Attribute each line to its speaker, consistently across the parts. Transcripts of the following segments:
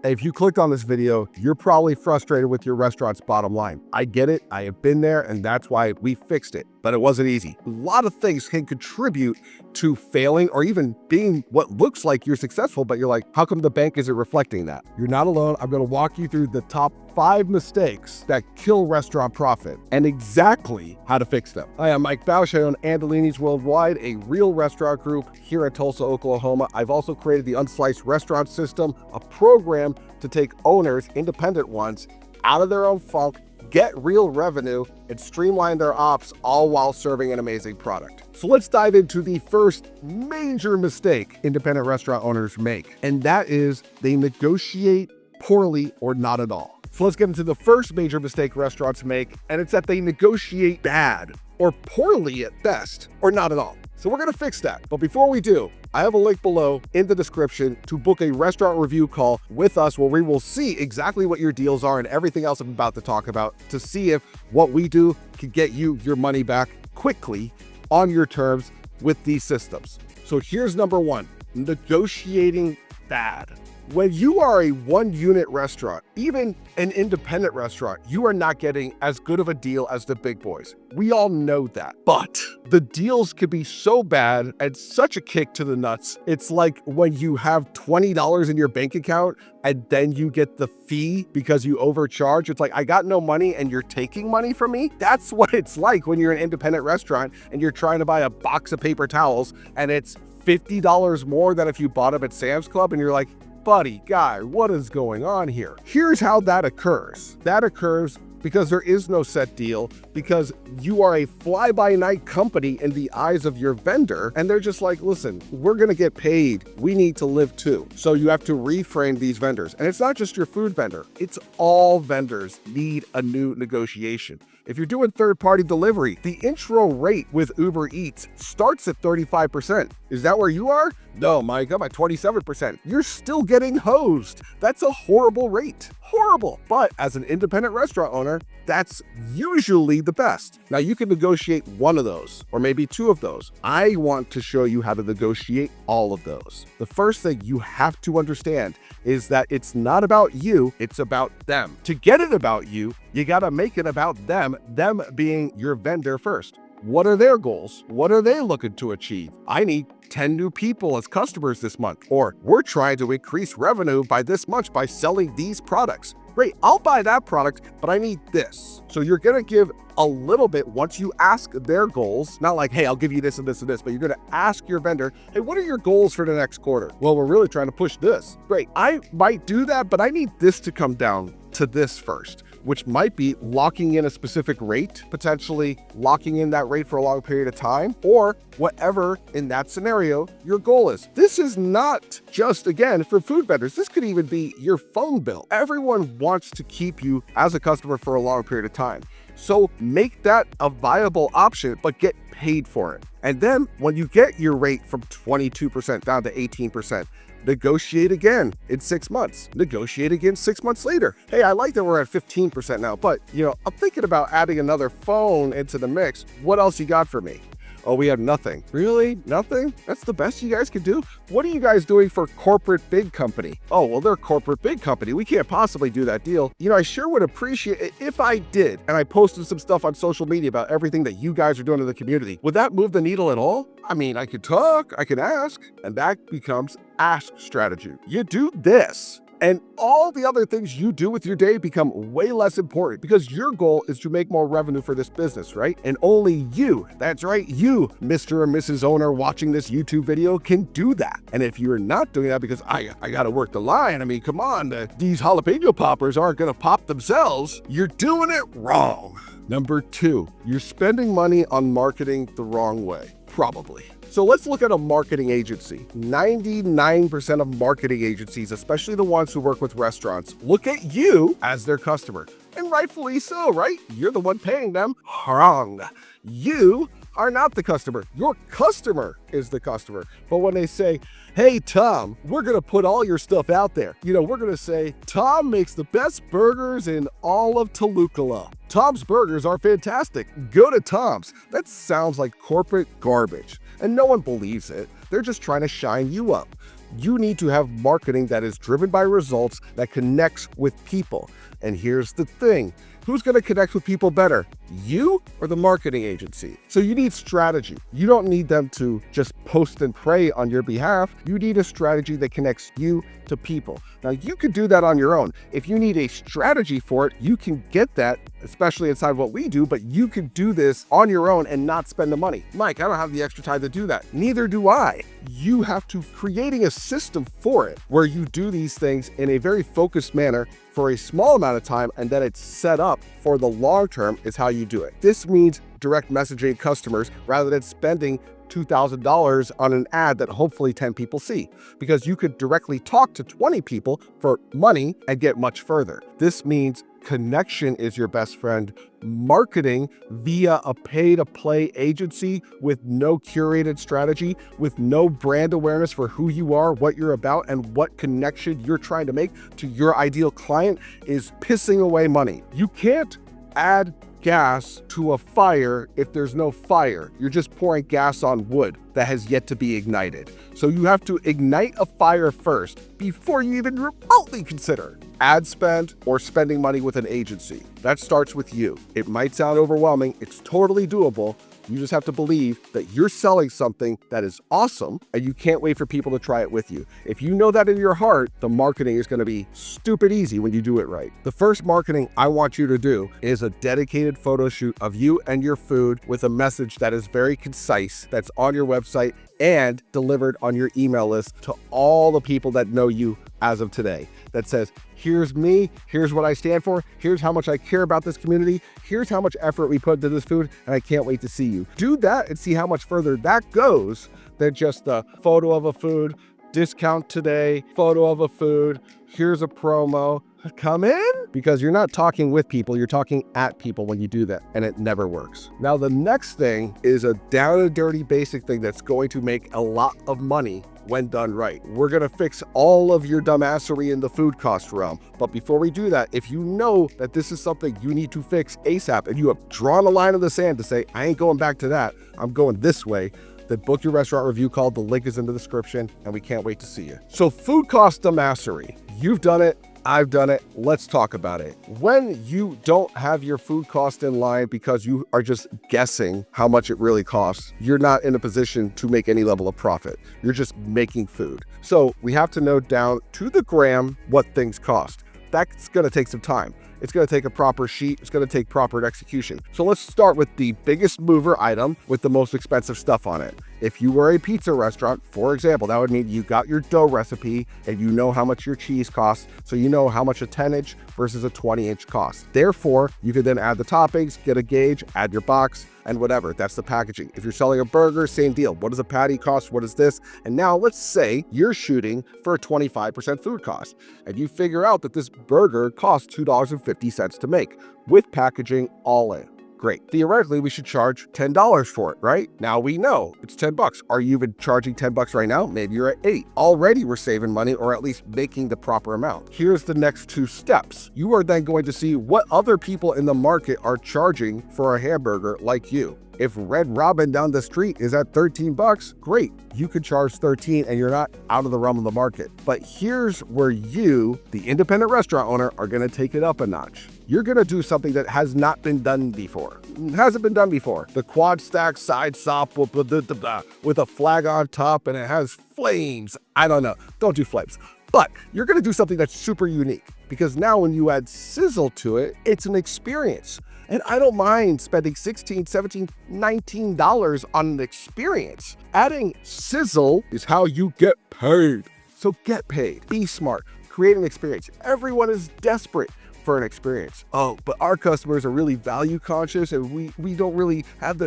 Speaker 1: If you clicked on this video, you're probably frustrated with your restaurant's bottom line. I get it, I have been there, and that's why we fixed it. But it wasn't easy. A lot of things can contribute to failing or even being what looks like you're successful, but you're like, how come the bank isn't reflecting that? You're not alone. I'm gonna walk you through the top 5 mistakes that kill restaurant profit and exactly how to fix them. Hi, I'm Mike Bausch. I own Andolini's Worldwide, a real restaurant group here in Tulsa, Oklahoma. I've also created the Unsliced Restaurant System, a program to take owners, independent ones, out of their own funk, get real revenue, and streamline their ops, all while serving an amazing product. So let's dive into the first major mistake independent restaurant owners make, and that is they negotiate poorly or not at all. So let's get into the first major mistake restaurants make, and it's that they negotiate bad or poorly at best or not at all. So we're gonna fix that. But before we do, I have a link below in the description to book a restaurant review call with us where we will see exactly what your deals are and everything else I'm about to talk about to see if what we do can get you your money back quickly on your terms with these systems. So here's number 1, negotiating bad. When you are a 1-unit restaurant, even an independent restaurant, you are not getting as good of a deal as the big boys. We all know that. But the deals could be so bad and such a kick to the nuts. It's like when you have $20 in your bank account and then you get the fee because you overcharge. It's like, I got no money and you're taking money from me. That's what it's like when you're an independent restaurant and you're trying to buy a box of paper towels and it's $50 more than if you bought them at Sam's Club, and you're like, buddy, guy, what is going on here? Here's how that occurs. That occurs because there is no set deal, because you are a fly-by-night company in the eyes of your vendor, and they're just like, listen, we're gonna get paid. We need to live too. So you have to reframe these vendors. And it's not just your food vendor. It's all vendors need a new negotiation. If you're doing third-party delivery, the intro rate with Uber Eats starts at 35%. Is that where you are? No, Mike, I'm at 27%. You're still getting hosed. That's a horrible rate. Horrible. But as an independent restaurant owner, that's usually the best. Now you can negotiate one of those or maybe 2 of those. I want to show you how to negotiate all of those. The first thing you have to understand is that it's not about you, it's about them. To get it about you, you gotta make it about them being your vendor first. What are their goals? What are they looking to achieve? I need 10 new people as customers this month, or we're trying to increase revenue by this much by selling these products. Great, I'll buy that product, but I need this. So you're gonna give a little bit once you ask their goals, not like, hey, I'll give you this and this and this, but you're gonna ask your vendor, hey, what are your goals for the next quarter? Well, we're really trying to push this. Great, I might do that, but I need this to come down to this first, which might be locking in a specific rate, potentially locking in that rate for a long period of time, or whatever in that scenario your goal is. This is not just, again, for food vendors. This could even be your phone bill. Everyone wants to keep you as a customer for a long period of time. So make that a viable option, but get paid for it. And then when you get your rate from 22% down to 18%, negotiate again in 6 months, negotiate again 6 months later. Hey, I like that we're at 15% now, but I'm thinking about adding another phone into the mix. What else you got for me? Oh, we have nothing. Really? Nothing? That's the best you guys can do? What are you guys doing for corporate big company? Oh, well, they're corporate big company. We can't possibly do that deal. I sure would appreciate it if I did, and I posted some stuff on social media about everything that you guys are doing in the community. Would that move the needle at all? I mean, I could talk, I can ask, and that becomes ask strategy. You do this, and all the other things you do with your day become way less important because your goal is to make more revenue for this business, right? And only you, that's right, you, Mr. or Mrs. Owner watching this YouTube video, can do that. And if you're not doing that because I gotta work the line, I mean, come on, these jalapeno poppers aren't gonna pop themselves, you're doing it wrong. Number 2, you're spending money on marketing the wrong way, probably. So let's look at a marketing agency. 99% of marketing agencies, especially the ones who work with restaurants, look at you as their customer. And rightfully so, right? You're the one paying them. Wrong. You are not the customer. Your customer is the customer. But when they say, hey, Tom, we're going to put all your stuff out there. We're going to say, Tom makes the best burgers in all of Toluca. Tom's burgers are fantastic. Go to Tom's. That sounds like corporate garbage. And no one believes it. They're just trying to shine you up. You need to have marketing that is driven by results, that connects with people. And here's the thing. Who's going to connect with people better? You or the marketing agency? So you need strategy. You don't need them to just post and pray on your behalf. You need a strategy that connects you to people. Now, you could do that on your own. If you need a strategy for it, you can get that, especially inside what we do, but you can do this on your own and not spend the money. Mike, I don't have the extra time to do that. Neither do I. You have to creating a system for it where you do these things in a very focused manner for a small amount of time, and then it's set up for the long term is how you do it. This means direct messaging customers rather than spending $2,000 on an ad that hopefully 10 people see, because you could directly talk to 20 people for money and get much further. This means connection is your best friend. Marketing via a pay-to-play agency with no curated strategy, with no brand awareness for who you are, what you're about, and what connection you're trying to make to your ideal client is pissing away money. You can't add gas to a fire if there's no fire. You're just pouring gas on wood that has yet to be ignited. So you have to ignite a fire first before you even remotely consider ad spend or spending money with an agency. That starts with you. It might sound overwhelming. It's totally doable. You just have to believe that you're selling something that is awesome and you can't wait for people to try it with you. If you know that in your heart, the marketing is going to be stupid easy when you do it right. The first marketing I want you to do is a dedicated photo shoot of you and your food with a message that is very concise, that's on your website and delivered on your email list to all the people that know you as of today. That says, here's me, here's what I stand for, here's how much I care about this community, here's how much effort we put into this food, and I can't wait to see you. Do that and see how much further that goes than just a photo of a food, discount today, photo of a food, here's a promo. Come in, because you're not talking with people, you're talking at people when you do that, and it never works. Now, the next thing is a down and dirty basic thing that's going to make a lot of money when done right. We're gonna fix all of your dumbassery in the food cost realm. But before we do that, if you know that this is something you need to fix ASAP and you have drawn a line in the sand to say, I ain't going back to that, I'm going this way, then book your restaurant review call. The link is in the description, and we can't wait to see you. So food cost dumbassery, you've done it, I've done it. Let's talk about it. When you don't have your food cost in line because you are just guessing how much it really costs, you're not in a position to make any level of profit. You're just making food. So we have to know down to the gram what things cost. That's going to take some time. It's going to take a proper sheet. It's going to take proper execution. So let's start with the biggest mover item with the most expensive stuff on it. If you were a pizza restaurant, for example, that would mean you got your dough recipe and you know how much your cheese costs. So you know how much a 10-inch versus a 20-inch costs. Therefore, you could then add the toppings, get a gauge, add your box, and whatever. That's the packaging. If you're selling a burger, same deal. What does a patty cost? What is this? And now let's say you're shooting for a 25% food cost, and you figure out that this burger costs $2.50 to make with packaging all in. Great. Theoretically, we should charge $10 for it, right? Now we know it's $10. Are you even charging $10 right now? Maybe you're at $8. Already we're saving money, or at least making the proper amount. Here's the next two steps. You are then going to see what other people in the market are charging for a hamburger like you. If Red Robin down the street is at $13, great. You could charge $13 and you're not out of the realm of the market. But here's where you, the independent restaurant owner, are gonna take it up a notch. You're gonna do something that has not been done before. It hasn't been done before. The quad stack side sop with a flag on top and it has flames. I don't know, don't do flames. But you're gonna do something that's super unique, because now when you add sizzle to it, it's an experience. And I don't mind spending $16, $17, $19 on an experience. Adding sizzle is how you get paid. So get paid, be smart, create an experience. Everyone is desperate for an experience. Oh, but our customers are really value conscious and we don't really have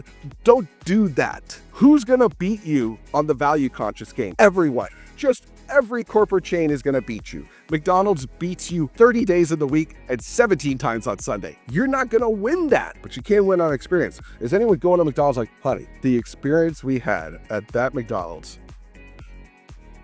Speaker 1: don't do that. Who's gonna beat you on the value conscious game? Everyone. Just every corporate chain is gonna beat you. McDonald's beats you 30 days in the week and 17 times on Sunday. You're not gonna win that, but you can win on experience. Is anyone going to McDonald's like, honey, the experience we had at that McDonald's,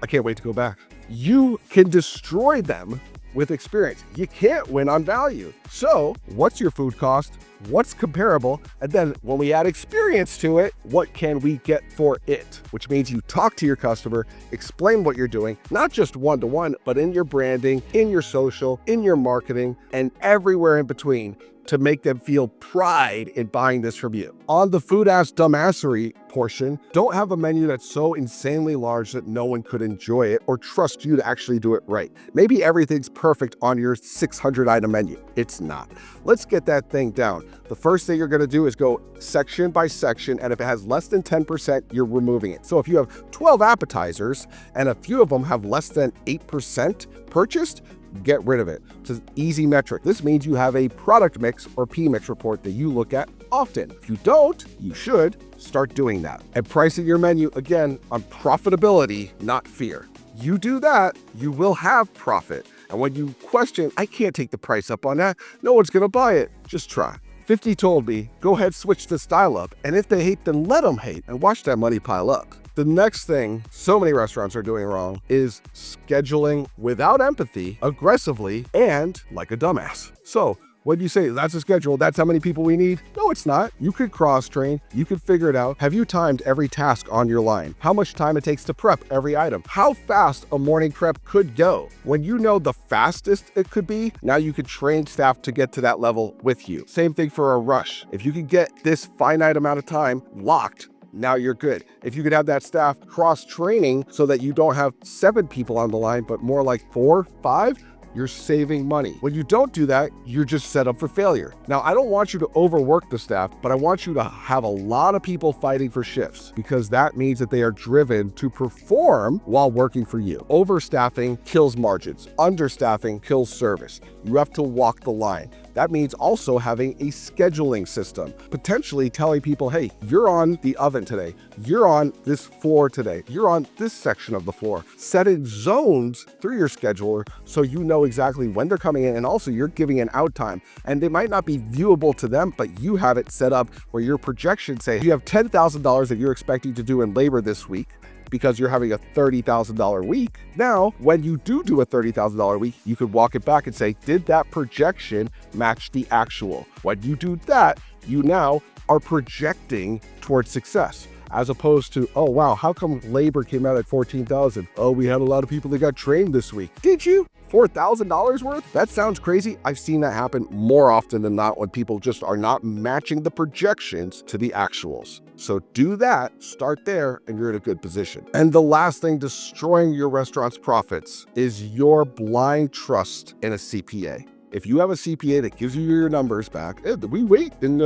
Speaker 1: I can't wait to go back. You can destroy them with experience. You can't win on value. So what's your food cost? what's comparable, and then when we add experience to it, what can we get for it? Which means you talk to your customer, explain what you're doing, not just one-to-one, but in your branding, in your social, in your marketing, and everywhere in between, to make them feel pride in buying this from you. On the food-ass dumbassery portion, don't have a menu that's so insanely large that no one could enjoy it or trust you to actually do it right. Maybe everything's perfect on your 600-item menu. It's not. Let's get that thing down. The first thing you're gonna do is go section by section, and if it has less than 10%, you're removing it. So if you have 12 appetizers and a few of them have less than 8% purchased, get rid of it. It's an easy metric. This means you have a product mix or P-mix report that you look at often. If you don't, you should start doing that. And pricing your menu, again, on profitability, not fear. You do that, you will have profit. And when you question, I can't take the price up on that, no one's gonna buy it, just try. 50 told me, go ahead, switch the style up. And if they hate, then let them hate and watch that money pile up. The next thing so many restaurants are doing wrong is scheduling without empathy, aggressively, and like a dumbass. So when you say that's a schedule, that's how many people we need? No, it's not. You could cross-train, you could figure it out. Have you timed every task on your line? How much time it takes to prep every item? How fast a morning prep could go? When you know the fastest it could be, now you could train staff to get to that level with you. Same thing for a rush. If you can get this finite amount of time locked, now you're good. If you could have that staff cross-training so that you don't have 7 people on the line, but more like 4, 5, you're saving money. When you don't do that, you're just set up for failure. Now, I don't want you to overwork the staff, but I want you to have a lot of people fighting for shifts, because that means that they are driven to perform while working for you. Overstaffing kills margins. Understaffing kills service. You have to walk the line. That means also having a scheduling system, potentially telling people, hey, you're on the oven today. You're on this floor today. You're on this section of the floor. Set in zones through your scheduler so you know exactly when they're coming in, and also you're giving an out time. And they might not be viewable to them, but you have it set up where your projections say you have $10,000 that you're expecting to do in labor this week, because you're having a $30,000 week. Now, when you do a $30,000 week, you could walk it back and say, did that projection match the actual? When you do that, you now are projecting towards success, as opposed to, oh wow, how come labor came out at 14,000? Oh, we had a lot of people that got trained this week. Did you? $4,000 worth? That sounds crazy. I've seen that happen more often than not when people just are not matching the projections to the actuals. So do that, start there, and you're in a good position. And the last thing destroying your restaurant's profits is your blind trust in a CPA. If you have a CPA that gives you your numbers back, we wait and,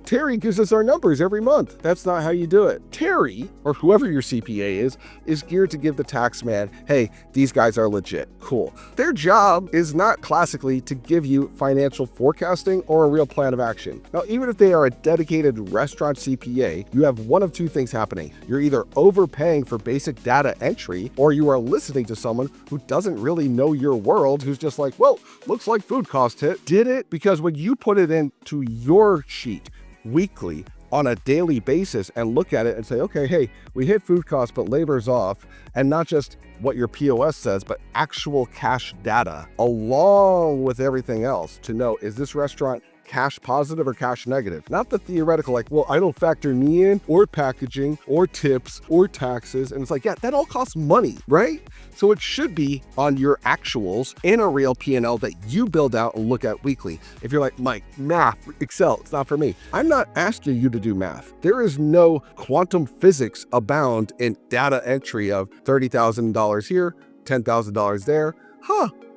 Speaker 1: Terry gives us our numbers every month. That's not how you do it. Terry, or whoever your CPA is geared to give the tax man, hey, these guys are legit. Cool. Their job is not classically to give you financial forecasting or a real plan of action. Now, even if they are a dedicated restaurant CPA, you have one of two things happening. You're either overpaying for basic data entry, or you are listening to someone who doesn't really know your world, who's just like, well, looks like food cost hit. Did it? Because when you put it into your sheet weekly, on a daily basis, and look at it and say, okay, hey, we hit food costs, but labor's off, and not just what your POS says, but actual cash data along with everything else to know, is this restaurant cash positive or cash negative? Not the theoretical, like, well, I don't factor me in, or packaging, or tips, or taxes. And it's like, yeah, that all costs money, right? So it should be on your actuals in a real P&L that you build out and look at weekly. If you're like, Mike, math, Excel, it's not for me. I'm not asking you to do math. There is no quantum physics abound in data entry of $30,000 here, $10,000 there.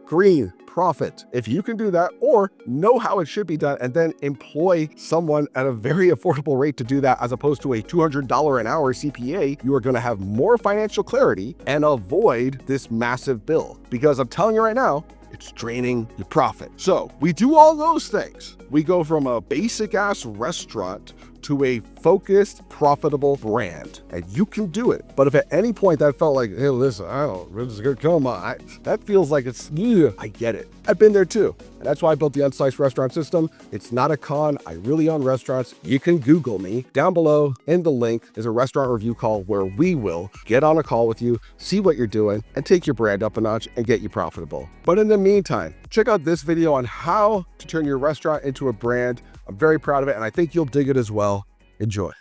Speaker 1: Green. Profit. If you can do that, or know how it should be done, and then employ someone at a very affordable rate to do that, as opposed to a $200 an hour CPA, you are going to have more financial clarity and avoid this massive bill. Because I'm telling you right now, it's draining your profit. So we do all those things. We go from a basic ass restaurant to a focused, profitable brand. And you can do it. But if at any point that felt like, hey, listen, this is gonna come on, that feels like it's, I get it. I've been there too. And that's why I built the Unsliced Restaurant System. It's not a con. I really own restaurants. You can Google me. Down below in the link is a restaurant review call where we will get on a call with you, see what you're doing, and take your brand up a notch and get you profitable. But in the meantime, check out this video on how to turn your restaurant into a brand. I'm very proud of it, and I think you'll dig it as well. Enjoy.